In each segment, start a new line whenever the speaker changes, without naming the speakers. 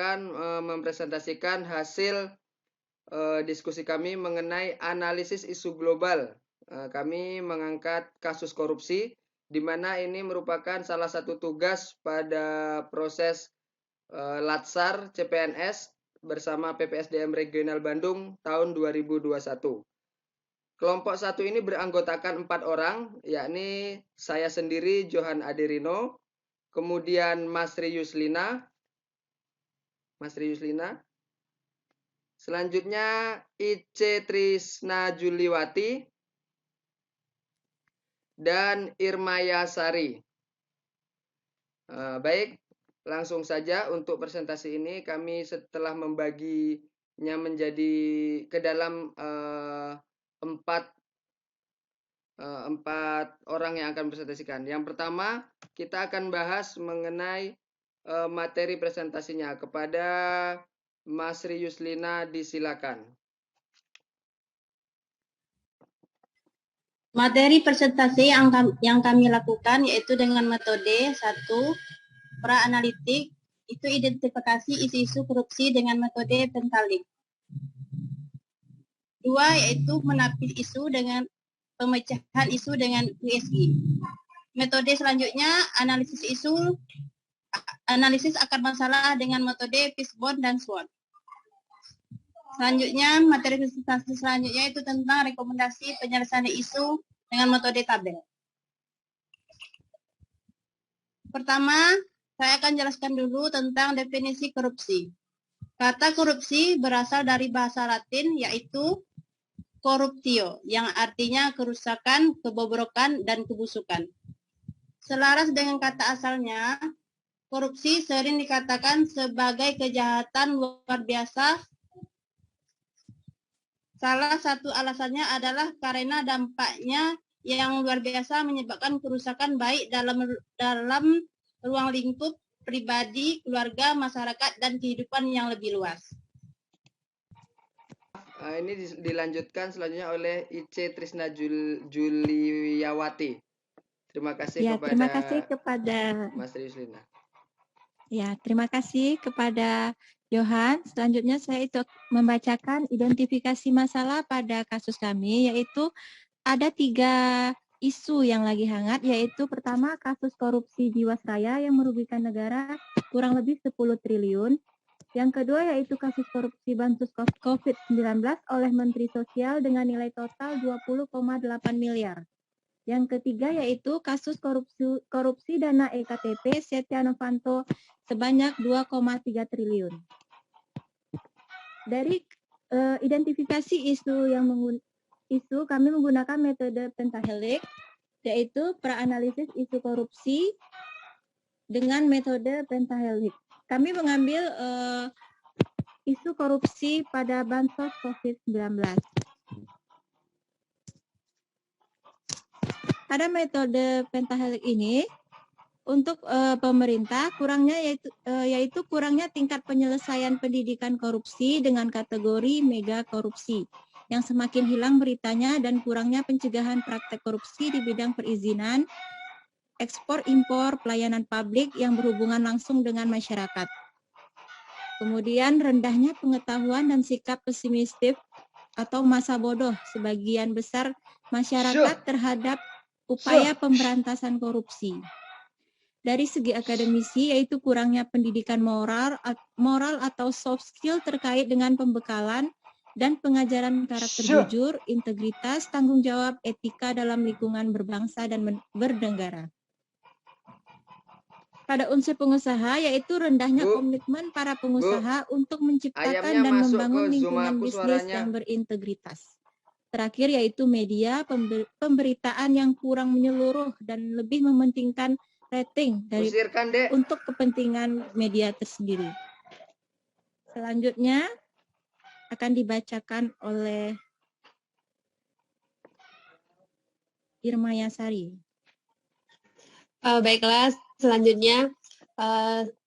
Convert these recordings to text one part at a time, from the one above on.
akan mempresentasikan hasil diskusi kami mengenai analisis isu global. Kami mengangkat kasus korupsi, di mana ini merupakan salah satu tugas pada proses Latsar CPNS bersama PPSDM Regional Bandung tahun 2021. Kelompok satu ini beranggotakan 4 orang, yakni saya sendiri, Johan Aderino, kemudian Mas Yuslina, selanjutnya Ice Trisna Juliwati, dan Irmaya Sari. Baik, langsung saja untuk presentasi ini kami setelah membaginya menjadi ke dalam empat orang yang akan presentasikan. Yang pertama, kita akan bahas mengenai materi presentasinya. Kepada Mas Yuslina, disilakan.
Materi presentasi yang kami lakukan yaitu dengan metode 1, pra-analitik, itu identifikasi isu-isu korupsi dengan metode pentalik. 2, yaitu menapis isu dengan pemecahan isu dengan USG. Metode selanjutnya, analisis akar masalah dengan metode fishbone dan SWOT. Selanjutnya, materi presentasi selanjutnya itu tentang rekomendasi penyelesaian isu dengan metode tabel. Pertama, saya akan jelaskan dulu tentang definisi korupsi. Kata korupsi berasal dari bahasa Latin yaitu corruptio, yang artinya kerusakan, kebobrokan, dan kebusukan. Selaras dengan kata asalnya, korupsi sering dikatakan sebagai kejahatan luar biasa. Salah satu alasannya adalah karena dampaknya yang luar biasa menyebabkan kerusakan baik dalam ruang lingkup pribadi, keluarga, masyarakat, dan kehidupan yang lebih luas.
Ini dilanjutkan selanjutnya oleh Ice Trisna Juliawati. Terima kasih kepada Mas Yuslina.
Ya, terima kasih kepada Johan. Selanjutnya saya itu membacakan identifikasi masalah pada kasus kami, yaitu ada 3 isu yang lagi hangat, yaitu pertama kasus korupsi Jiwasraya yang merugikan negara kurang lebih 10 triliun. Yang kedua yaitu kasus korupsi bansos COVID-19 oleh Menteri Sosial dengan nilai total 20,8 miliar. Yang ketiga yaitu kasus korupsi dana EKTP Setia Novanto sebanyak 2,3 triliun. Dari identifikasi isu kami menggunakan metode pentahelik, yaitu pra-analisis isu korupsi dengan metode pentahelik. Kami mengambil isu korupsi pada bansos COVID-19. Pada metode pentahelik ini, untuk pemerintah yaitu kurangnya tingkat penyelesaian pendidikan korupsi dengan kategori mega korupsi yang semakin hilang beritanya dan kurangnya pencegahan praktek korupsi di bidang perizinan, ekspor impor, pelayanan publik yang berhubungan langsung dengan masyarakat. Kemudian rendahnya pengetahuan dan sikap pesimistif atau masa bodoh sebagian besar masyarakat terhadap upaya pemberantasan korupsi. Dari segi akademisi yaitu kurangnya pendidikan moral atau soft skill terkait dengan pembekalan dan pengajaran karakter jujur, integritas, tanggung jawab, etika dalam lingkungan berbangsa dan bernegara. Pada unsur pengusaha yaitu rendahnya komitmen para pengusaha untuk menciptakan dan membangun lingkungan bisnis yang berintegritas. Terakhir yaitu media pemberitaan yang kurang menyeluruh dan lebih mementingkan rating untuk kepentingan media tersendiri. Selanjutnya akan dibacakan oleh Irmaya Sari.
Baiklah, selanjutnya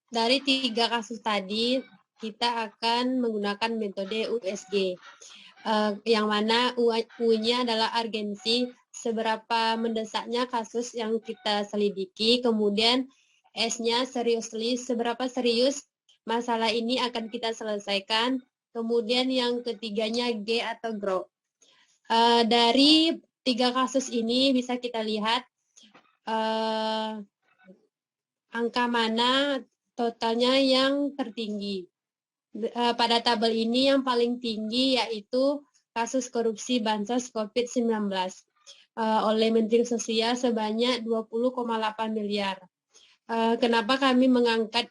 dari 3 kasus tadi kita akan menggunakan metode USG, yang mana U-nya adalah urgensi, seberapa mendesaknya kasus yang kita selidiki, kemudian S-nya seriously, seberapa serius masalah ini akan kita selesaikan. Kemudian yang ketiganya G atau grow. Dari 3 kasus ini bisa kita lihat angka mana totalnya yang tertinggi. Pada tabel ini yang paling tinggi yaitu kasus korupsi Bansos COVID-19 oleh Menteri Sosial sebanyak 20,8 miliar. Kenapa kami mengangkat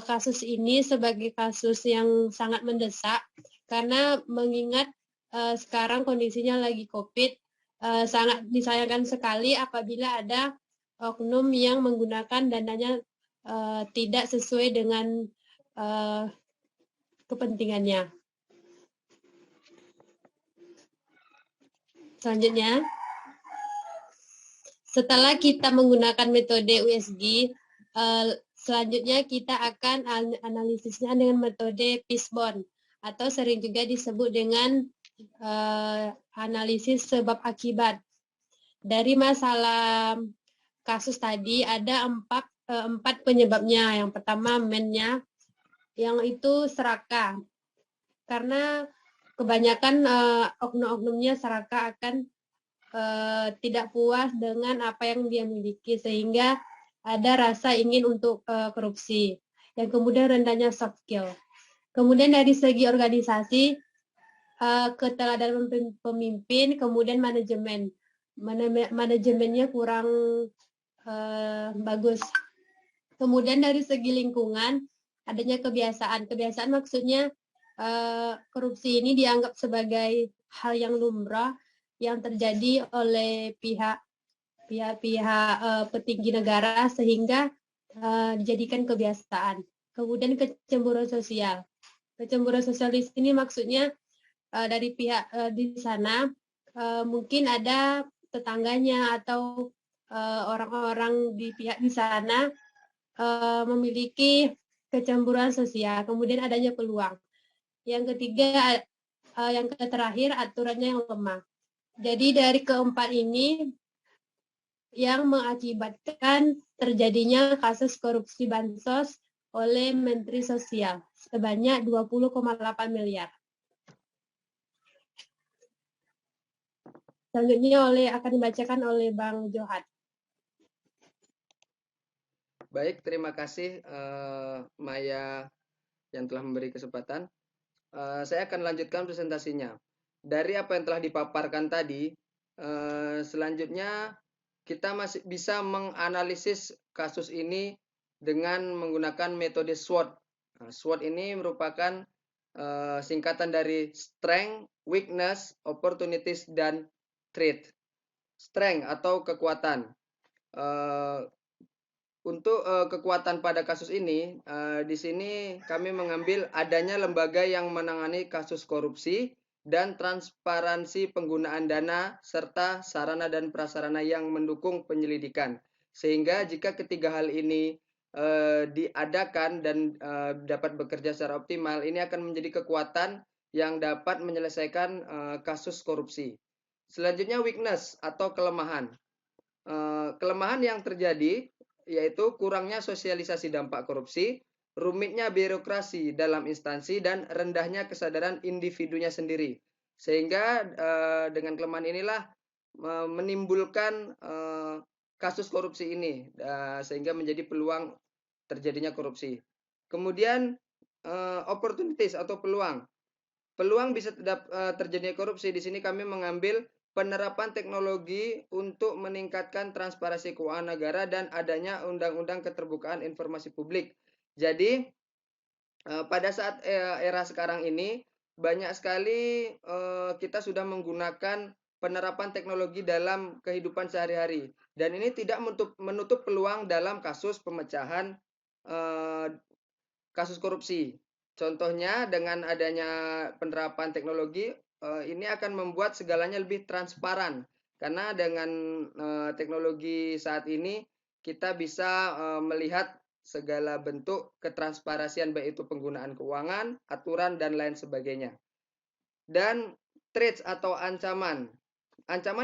kasus ini sebagai kasus yang sangat mendesak? Karena mengingat sekarang kondisinya lagi COVID, sangat disayangkan sekali apabila ada oknum yang menggunakan dananya tidak sesuai dengan kepentingannya. Selanjutnya, setelah kita menggunakan metode USG, selanjutnya kita akan analisisnya dengan metode Fishbone atau sering juga disebut dengan analisis sebab akibat. Dari masalah kasus tadi ada empat penyebabnya. Yang pertama man-nya, yang itu serakah. Karena kebanyakan oknum-oknumnya serakah akan tidak puas dengan apa yang dia miliki sehingga ada rasa ingin untuk korupsi. Yang kemudian rendahnya soft skill. Kemudian dari segi organisasi, keteladanan pemimpin, kemudian manajemen. Manajemennya kurang bagus. Kemudian dari segi lingkungan, adanya kebiasaan. Kebiasaan maksudnya korupsi ini dianggap sebagai hal yang lumrah yang terjadi oleh pihak petinggi negara sehingga dijadikan kebiasaan. Kemudian kecemburuan sosial. Kecemburuan sosial di sini maksudnya dari pihak di sana mungkin ada tetangganya atau orang-orang di pihak di sana memiliki kecemburuan sosial. Kemudian adanya peluang. Yang ketiga, yang terakhir aturannya yang lemah. Jadi dari keempat ini yang mengakibatkan terjadinya kasus korupsi Bansos oleh Menteri Sosial sebanyak 20,8 miliar. Selanjutnya akan dibacakan oleh Bang Johan.
Baik, terima kasih Maya yang telah memberi kesempatan. Saya akan lanjutkan presentasinya. Dari apa yang telah dipaparkan tadi, selanjutnya kita masih bisa menganalisis kasus ini dengan menggunakan metode SWOT. SWOT ini merupakan singkatan dari Strength, Weakness, Opportunities, dan Threat. Strength atau kekuatan. Untuk kekuatan pada kasus ini, di sini kami mengambil adanya lembaga yang menangani kasus korupsi dan transparansi penggunaan dana serta sarana dan prasarana yang mendukung penyelidikan. Sehingga jika ketiga hal ini diadakan dan dapat bekerja secara optimal, ini akan menjadi kekuatan yang dapat menyelesaikan kasus korupsi. Selanjutnya weakness atau kelemahan. Kelemahan yang terjadi yaitu kurangnya sosialisasi dampak korupsi, rumitnya birokrasi dalam instansi, dan rendahnya kesadaran individunya sendiri. Sehingga dengan kelemahan inilah menimbulkan kasus korupsi ini, sehingga menjadi peluang terjadinya korupsi. Kemudian opportunities atau peluang. Peluang bisa terjadinya korupsi. Di sini kami mengambil penerapan teknologi untuk meningkatkan transparansi keuangan negara dan adanya undang-undang keterbukaan informasi publik. Jadi pada saat era sekarang ini banyak sekali kita sudah menggunakan penerapan teknologi dalam kehidupan sehari-hari dan ini tidak menutup peluang dalam kasus pemecahan kasus korupsi. Contohnya dengan adanya penerapan teknologi ini akan membuat segalanya lebih transparan karena dengan teknologi saat ini kita bisa melihat segala bentuk ketransparansian baik itu penggunaan keuangan, aturan dan lain sebagainya. Dan threats atau ancaman. Ancaman